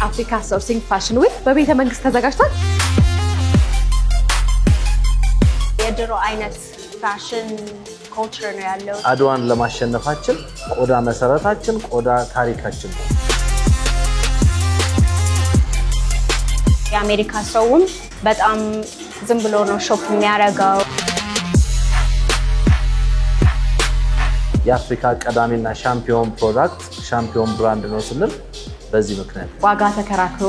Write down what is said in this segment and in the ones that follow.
አፍሪካ ሶርሲንግ ፋሽን ዊክ በቤተ መንግስት ተዘጋጅቷል። የድሮ አይነት ፋሽን ካልቸር ነው ያለው። አድዋን ለማሸነፋችን ቆዳ መሰረታችን ቆዳ ታሪካችን ነው። የአሜሪካ ሰውም በጣም ዝም ብሎ ነው ሾፕ የሚያደርገው። የአፍሪካ ቀዳሚና ሻምፒዮን ፕሮዳክት ሻምፒዮን ብራንድ ነው ስንል በዚህ ምክንያት ዋጋ ተከራክሮ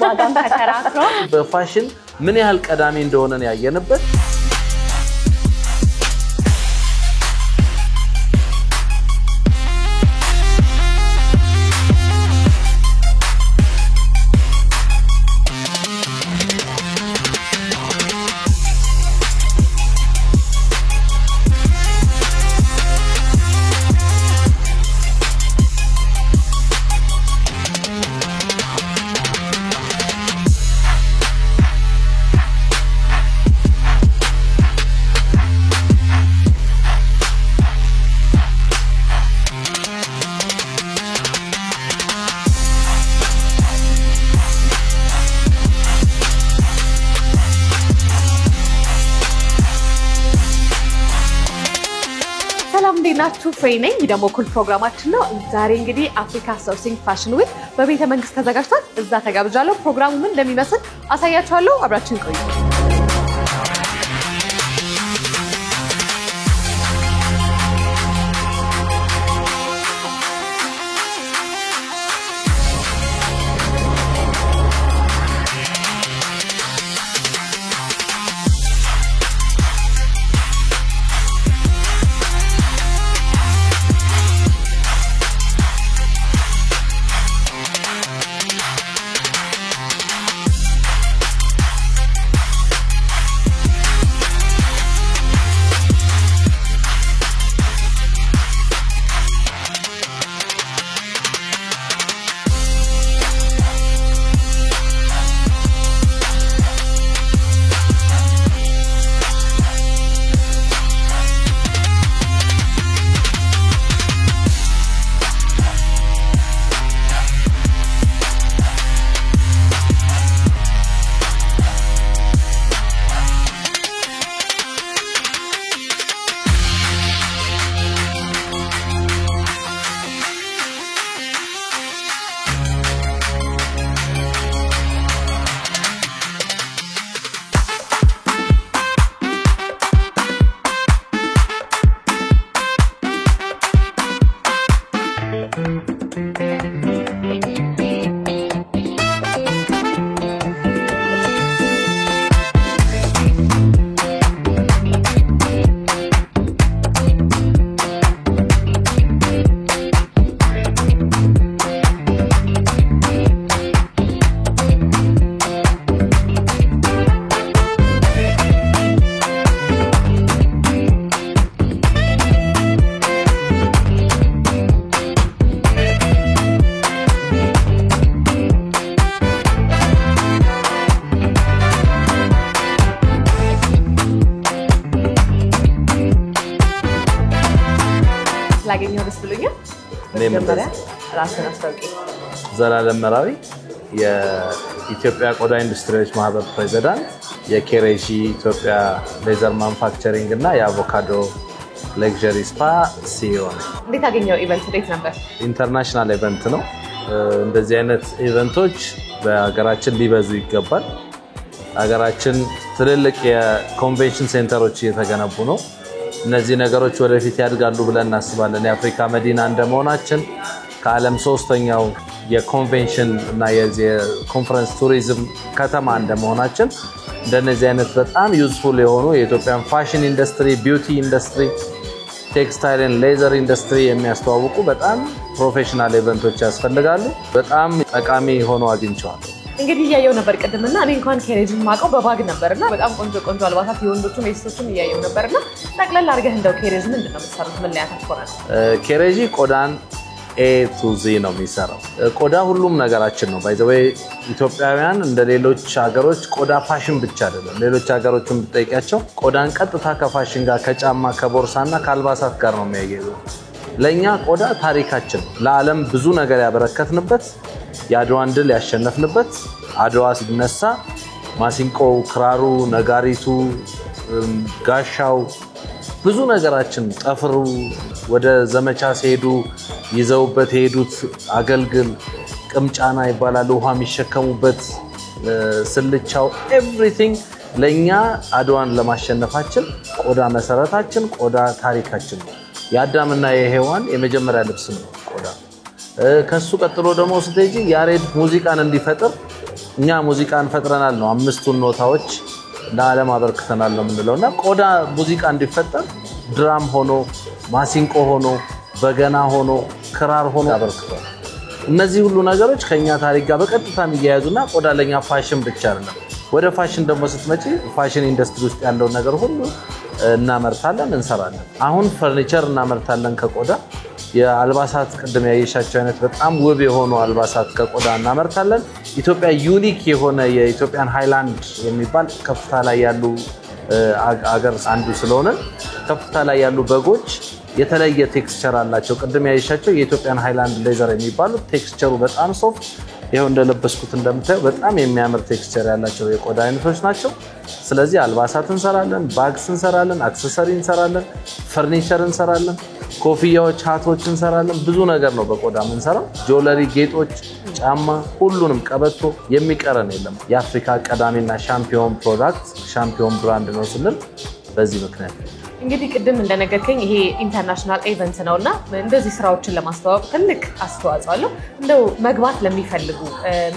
ዋጋም ተከራክሮ በፋሽን ምን ያህል ቀዳሚ እንደሆነ ያየንበት ናችሁ ፍሬነኝ ደግሞ ኩል ፕሮግራማችን ነው ዛሬ እንግዲህ አፍሪካ ሶርሲንግ ፋሽን ዊክ በቤተ መንግስት ተዘጋጅቷል እዛ ተጋብዣለሁ ፕሮግራሙ ምን እንደሚመስል አሳያችኋለሁ አብራችሁን ቆዩ ላገኘው ደስ ብሎኛል ለምበረ ራስን አስተዋውቂ ዘላለም መራዊ የኢትዮጵያ ቆዳ ኢንዱስትሪዎች ማህበር ፕሬዝዳንት የኬሬጂ ኢትዮጵያ ሌዘር ማኑፋክቸሪንግ እና የአቮካዶ ሌክዠሪ ስፓ ሲኢኦ እንዴት አገኘው ኢቨንት እንዴት ነበር ኢንተርናሽናል ኢቨንት ነው እንደዚህ አይነት ኢቨንቶች በአገራችን ሊበዙ ይገባል አገራችን ትልልቅ የኮንቬንሽን ሴንተሮች እየተገነቡ ነው እነዚህ ነገሮች ወደፊት ያድጋሉ ብለን እናስባለን የአፍሪካ መዲና እንደመሆናችን ከዓለም ሶስተኛው የኮንቬንሽን እና የኮንፈረንስ ቱሪዝም ከተማ እንደመሆናችን እንደነዚህ አይነት በጣም ዩዝፉል የሆኑ የኢትዮጵያን ፋሽን ኢንዱስትሪ ቢዩቲ ኢንዱስትሪ ቴክስታይል ኤንድ ሌዘር ኢንዱስትሪ የሚያስተዋውቁ በጣም ፕሮፌሽናል ኢቨንቶች ያስፈልጋሉ በጣም ጠቃሚ ሆኖ አግኝቻለሁ እንግዲህ ያየው ነበር ቀድምና እኔ እንኳን ኬሬጅን ማቀው በባግ ነበርና በጣም ቆንጆ አልባሳት የወንዶቹም የሴቶቹም ያየው ነበርና ጠቅለል አድርገህ እንደው ኬሬጅ ምንድነው የምትሰሩት ምን ላይ አተኮራል ኬሬጂ ቆዳን A to Z ነው የሚሰራው ቆዳ ሁሉም ነገራችን ነው ባይ ዘ ዌይ ኢትዮጵያውያን እንደ ሌሎች ሀገሮች ቆዳ ፋሽን ብቻ አይደለም ሌሎች ሀገሮችም ብትጠይቂያቸው ቆዳን ቀጥታ ከፋሽን ጋር ከጫማ ከቦርሳና ከአልባሳት ጋር ነው የሚያያይዙት ለኛ ቆዳ ታሪካችን ለዓለም ብዙ ነገር ያበረከትንበት የአድዋን ድል ያሸነፍንበት አድዋ ሲነሳ ማሲንቆ ክራሩ ነጋሪቱ ጋሻው ብዙ ነገራችን ጠፍሩ ወደ ዘመቻ ሲሄዱ ይዘውበት ሄዱት አገልግል ቅምጫና ይባላል ውሃ የሚሸከሙበት ስልቻው ኤቭሪቲንግ ለኛ አድዋን ለማሸነፋችን ቆዳ መሰረታችን ቆዳ ታሪካችን ያዳምና የሔዋን የመጀመሪያ ልብስ ነው ቆዳ ከሱ ቀጥሎ ደግሞ ስትሄጂ ያሬድ ሙዚቃን እንዲፈጥር እኛ ሙዚቃን ፈጥረናል ነው አምስቱን ኖታዎች ለዓለም አበርክተናል ነው ምንለውና ቆዳ ሙዚቃ እንዲፈጠር ድራም ሆኖ ማሲንቆ ሆኖ በገና ሆኖ ክራር ሆኖ አበርክተዋል እነዚህ ሁሉ ነገሮች ከኛ ታሪክ ጋር በቀጥታ የሚያያዙና ቆዳ ለኛ ፋሽን ብቻ አይደለም ወደ ፋሽን ደግሞ ስትመጪ ፋሽን ኢንደስትሪ ውስጥ ያለው ነገር ሁሉ እናመርታለን እንሰራለን አሁን ፈርኒቸር እናመርታለን ከቆዳ የአልባሳት ቅድም ያየሻቸው አይነት በጣም ውብ የሆኑ አልባሳት ከቆዳ እናመርታለን ኢትዮጵያ ዩኒክ የሆነ የኢትዮጵያን ሃይላንድ የሚባል ከፍታ ላይ ያሉ አገር አንዱ ስለሆነ ከፍታ ላይ ያሉ በጎች የተለየ ቴክስቸር አላቸው ቅድም ያየሻቸው የኢትዮጵያን ሃይላንድ ሌዘር የሚባሉ ቴክስቸሩ በጣም ሶፍት ይሄው እንደለበስኩት እንደምታየው በጣም የሚያምር ቴክስቸር ያላቸው የቆዳ አይነቶች ናቸው ስለዚህ አልባሳት እንሰራለን ባግስ እንሰራለን አክሰሰሪ እንሰራለን ፈርኒቸር እንሰራለን ኮፊያዎች ሃቶች እንሰራለን ብዙ ነገር ነው በቆዳ የምንሰራው ጆለሪ ጌጦች ጫማ ሁሉንም ቀበቶ የሚቀረን የለም የአፍሪካ ቀዳሚና ሻምፒዮን ፕሮዳክት ሻምፒዮን ብራንድ ነው ስንል በዚህ ምክንያት እንግዲህ ቅድም እንደነገርከኝ ይሄ ኢንተርናሽናል ኢቨንት ነውና እንደዚህ ስራዎችን ለማስተዋወቅ ትልቅ አስተዋጽኦ አለው እንደው መግባት ለሚፈልጉ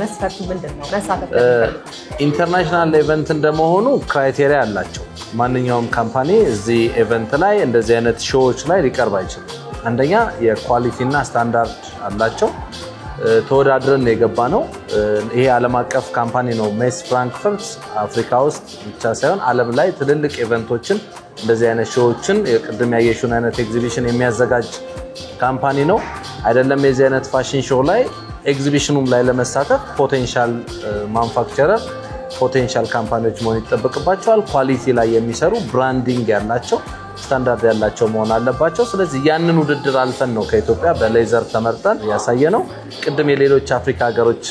መስፈርቱ ምንድነው መሳተፍ ለሚፈልጉ ኢንተርናሽናል ኢቨንት እንደመሆኑ ክራይቴሪያ አላቸው ማንኛውም ካምፓኒ እዚህ ኢቨንት ላይ እንደዚህ አይነት ሾዎች ላይ ሊቀርብ አይችልም አንደኛ የኳሊቲና ስታንዳርድ አላቸው ተወዳድረን የገባ ነው ይሄ ዓለም አቀፍ ካምፓኒ ነው ሜስ ፍራንክፈርት አፍሪካ ውስጥ ብቻ ሳይሆን ዓለም ላይ ትልልቅ ኢቨንቶችን እንደዚህ አይነት ሾዎችን የቅድም ያየሽውን አይነት ኤግዚቢሽን የሚያዘጋጅ ካምፓኒ ነው አይደለም የዚህ አይነት ፋሽን ሾው ላይ ኤግዚቢሽኑም ላይ ለመሳተፍ ፖቴንሻል ማኑፋክቸረር ፖቴንሻል ካምፓኒዎች መሆን ይጠበቅባቸዋል ኳሊቲ ላይ የሚሰሩ ብራንዲንግ ያላቸው ስታንዳርድ ያላቸው መሆን አለባቸው ስለዚህ ያንን ውድድር አልፈን ነው ከኢትዮጵያ በሌዘር ተመርጠን ያሳየነው ቅድም የሌሎች አፍሪካ ሀገሮች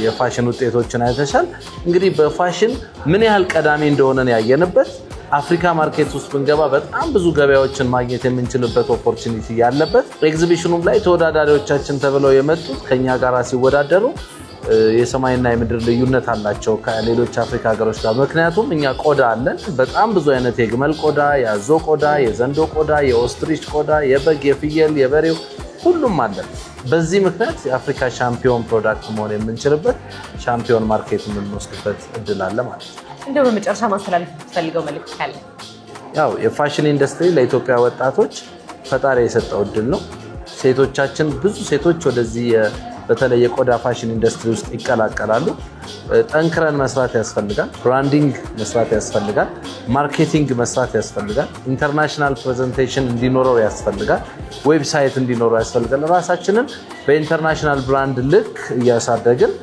የፋሽን ውጤቶችን አይተሻል እንግዲህ በፋሽን ምን ያህል ቀዳሚ እንደሆነ ያየንበት አፍሪካ ማርኬት ውስጥ ብንገባ በጣም ብዙ ገበያዎችን ማግኘት የምንችልበት ኦፖርቹኒቲ ያለበት ኤግዚቢሽኑም ላይ ተወዳዳሪዎቻችን ተብለው የመጡት ከኛ ጋር ሲወዳደሩ የሰማይና የምድር ልዩነት አላቸው ከሌሎች አፍሪካ ሀገሮች ጋር ምክንያቱም እኛ ቆዳ አለን በጣም ብዙ አይነት የግመል ቆዳ ያዞ ቆዳ የዘንዶ ቆዳ የኦስትሪች ቆዳ የበግ የፍየል የበሬው ሁሉም አለን በዚህ ምክንያት የአፍሪካ ሻምፒዮን ፕሮዳክት መሆን የምንችልበት ሻምፒዮን ማርኬት የምንወስድበት እድል አለ ማለት ነው እንደው በመጨረሻ ማስተላለፍ ፈልገው መልእክት ካለ ያው የፋሽን ኢንደስትሪ ለኢትዮጵያ ወጣቶች ፈጣሪ የሰጠው እድል ነው ሴቶቻችን ብዙ ሴቶች ወደዚህ በተለይ የቆዳ ፋሽን ኢንደስትሪ ውስጥ ይቀላቀላሉ ጠንክረን መስራት ያስፈልጋል ብራንዲንግ መስራት ያስፈልጋል ማርኬቲንግ መስራት ያስፈልጋል ኢንተርናሽናል ፕሬዘንቴሽን እንዲኖረው ያስፈልጋል ዌብሳይት እንዲኖረው ያስፈልጋል ራሳችንን በኢንተርናሽናል ብራንድ ልክ እያሳደግን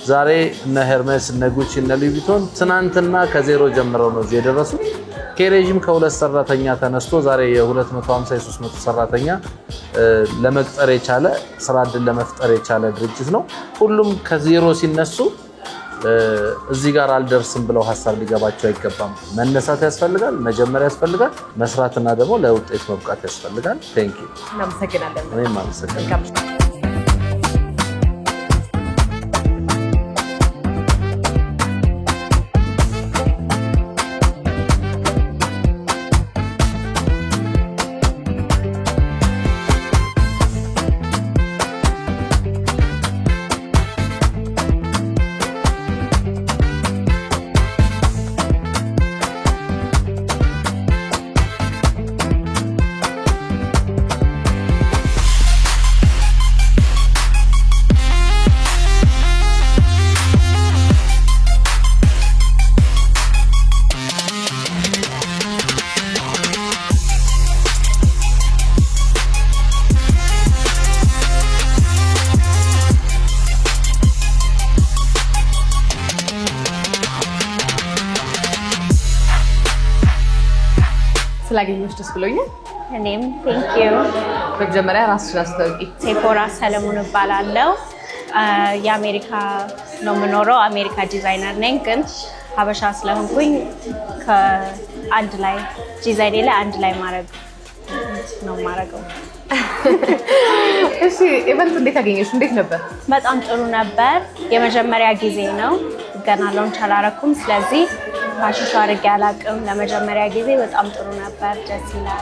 ዛሬ እነ ሄርሜስ እነ ጉቺ እነ ሉዊ ቪቶን ትናንትና ከዜሮ ጀምረው ነው እዚህ የደረሱት ከሬጂም ከሁለት ሰራተኛ ተነስቶ ዛሬ የ250 300 ሰራተኛ ለመቅጠር የቻለ ስራ ዕድል ለመፍጠር የቻለ ድርጅት ነው ሁሉም ከዜሮ ሲነሱ እዚህ ጋር አልደርስም ብለው ሐሳብ ሊገባቸው አይገባም መነሳት ያስፈልጋል መጀመሪያ ያስፈልጋል መስራትና ደግሞ ለውጤት መብቃት ያስፈልጋል ቴንክ ዩ እናመሰግናለን እኔም አመሰግናለሁ ስላገኘሁሽ ደስ ብሎኛል እኔም ቴንክ ዩ በመጀመሪያ ራስሽን አስተዋውቂ ሴፎራ ሰለሞን እባላለሁ የአሜሪካ ነው የምኖረው አሜሪካ ዲዛይነር ነኝ ግን ሀበሻ ስለሆንኩኝ ከአንድ ላይ ዲዛይኔ ላይ አንድ ላይ ማድረግ ነው ማረገው እሺ ኢቨንት እንዴት አገኘሽ እንዴት ነበር በጣም ጥሩ ነበር የመጀመሪያ ጊዜ ነው ገና ሎንች አላረኩም ስለዚህ ፋሽን አድርጌ አላቅም ለመጀመሪያ ጊዜ በጣም ጥሩ ነበር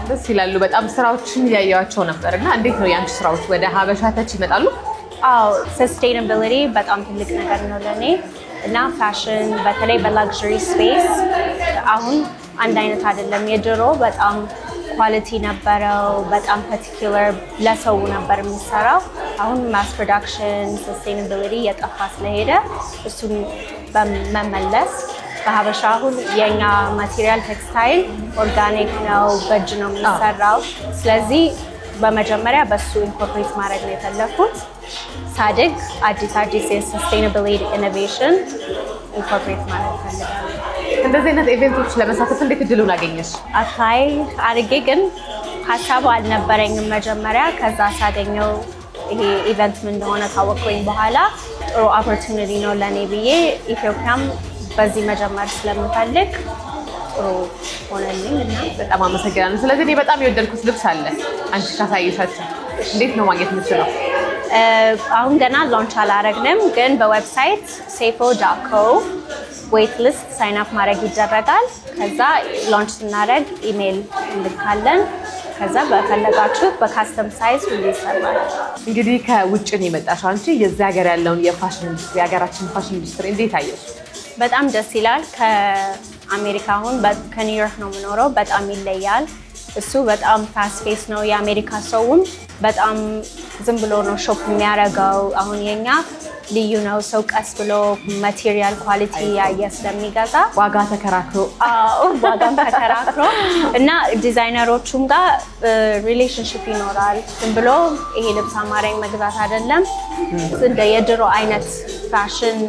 ደስ ይላሉ በጣም ስራዎችን ያያያቸው ነበርና እንዴት ነው ያንቺ ስራዎች ወደ ሀበሻ ተች ይመጣሉ አው ሰስቴይናቢሊቲ በጣም ትልቅ ነገር ነው ለኔ እና ፋሽን በተለይ በላክዠሪ ስፔስ አሁን አንድ አይነት አይደለም የድሮ በጣም ኳሊቲ ነበረው በጣም ፓርቲኩላር ለሰው ነበር የሚሰራው አሁን ማስ ፕሮዳክሽን ሰስቴይናቢሊቲ የጠፋ ስለሄደ እሱን በመመለስ በሀበሻ አሁን የኛ ማቴሪያል ቴክስታይል ኦርጋኒክ ነው በእጅ ነው የሚሰራው ስለዚህ በመጀመሪያ በሱ ኢንኮርፖሬት ማድረግ ነው የፈለኩት ሳድግ አዲስ ሰስቴይናቢሊቲ ኢኖቬሽን ኢንኮርፖሬት ማድረግ ፈልጋለሁ እንደዚህ አይነት ኢቨንቶች ለመሳተፍ እንዴት እድሉን አገኘሽ አፕላይ አድርጌ ግን ሀሳቡ አልነበረኝም መጀመሪያ ከዛ ሳገኘው ይሄ ኢቨንት ምን እንደሆነ ታወቀኝ በኋላ ጥሩ ኦፖርቹኒቲ ነው ለኔ ብዬ ኢትዮጵያም በዚህ መጀመር ስለምፈልግ ጥሩ ሆነልኝ እና በጣም አመሰግናለሁ ስለዚህ እኔ በጣም የወደድኩት ልብስ አለ አንቺ ካሳየሻችሁ እንዴት ነው ማግኘት የምችለው አሁን ገና ላንች አላረግንም ግን በዌብሳይት sefo.co ዌት ሊስት ሳይን አፕ ማድረግ ይደረጋል ከዛ ላንች ስናደርግ ኢሜል እንልካለን ከዛ በፈለጋችሁ በካስተም ሳይዝ ሁሉ ይሰራል እንግዲህ ከውጭ ነው የመጣሽ አንቺ የዚህ ሀገር ያለውን የፋሽን ኢንዱስትሪ የሀገራችን ፋሽን ኢንዱስትሪ እንዴት አየሽ በጣም ደስ ይላል ከአሜሪካ አሁን ከኒውዮርክ ነው የምኖረው በጣም ይለያል እሱ በጣም ፋስት ፔስ ነው የአሜሪካ ሰውም በጣም ዝም ብሎ ነው ሾፕ የሚያረጋው አሁን የኛ ልዩ ነው ሰው ቀስ ብሎ ማቴሪያል ኳሊቲ ያየ ስለሚገዛ ዋጋ ተከራክሮ ዋጋም ተከራክሮ እና ዲዛይነሮቹም ጋር ሪሌሽንሺፕ ይኖራል ዝም ብሎ ይሄ ልብስ አማረኝ መግዛት አይደለም እንደ የድሮ አይነት ፋሽን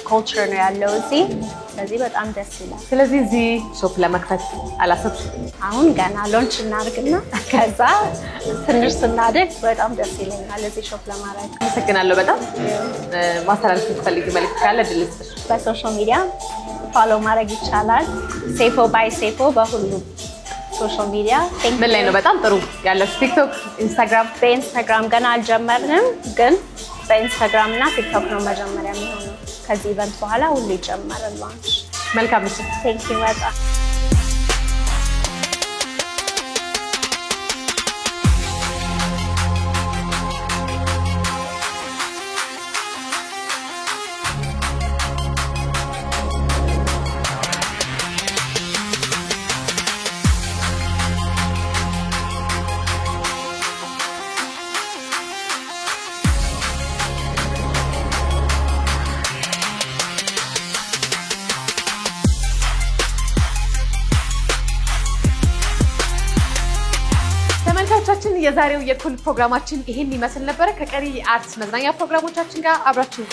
ካልቸር ነው ያለው እዚህ ስለዚህ በጣም ደስ ይላል ስለዚህ እዚህ ሾፕ ለመክፈት አላሰብሽም አሁን ገና ሎንች እናርግና ከዛ ትንሽ ስናደግ በጣም ደስ ይለኛል እዚህ ሾፕ ለማድረግ አመሰግናለሁ በጣም ማስተላለፍ ትፈልጊ መልዕክት ካለ ድልስሽ በሶሻል ሚዲያ ፎሎ ማድረግ ይቻላል sefo by sefo በሁሉ ሶሻል ሚዲያ ምን ላይ ነው በጣም ጥሩ ያለሽ ቲክቶክ ኢንስታግራም በኢንስታግራም ገና አልጀመርንም ግን በኢንስታግራም እና ቲክቶክ ነው መጀመሪያ የሚሆነው ከዚህ ኢቨንት በኋላ ሁሉ ይጀምራል ላንች መልካም እሺ ቴንክ ዩ በጣም ተመልካቾቻችን የዛሬው የኩል ፕሮግራማችን ይሄን ይመስል ነበር ከቀሪ አርት መዝናኛ ፕሮግራሞቻችን ጋር አብራችሁ